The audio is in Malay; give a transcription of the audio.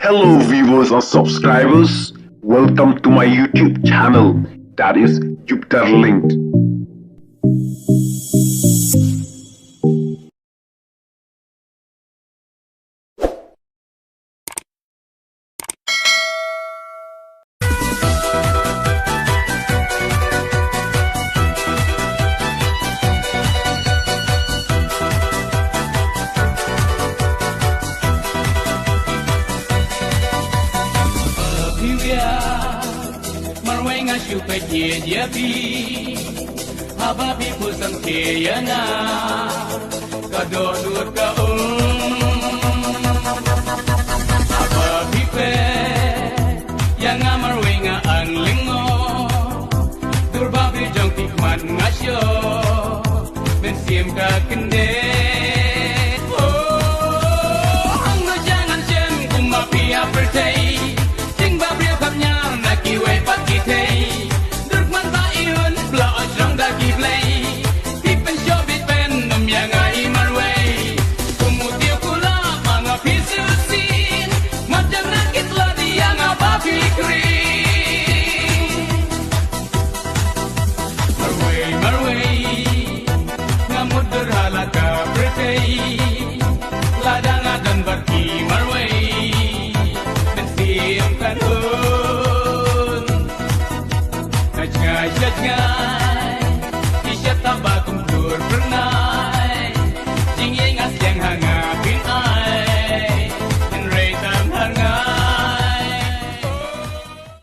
Hello viewers and subscribers, welcome to my YouTube channel, that is Jupiter Linked. Shuka je bi haba bi pusam ke yana kado dur ka haba bi pe yang amar wenga ang lingo durba bi jong tikman ngasyo ben sim ka kende ang no jangan jem kumapi apertai ting ba brio kamnya na kiwe pakitei Jajai, isya tabak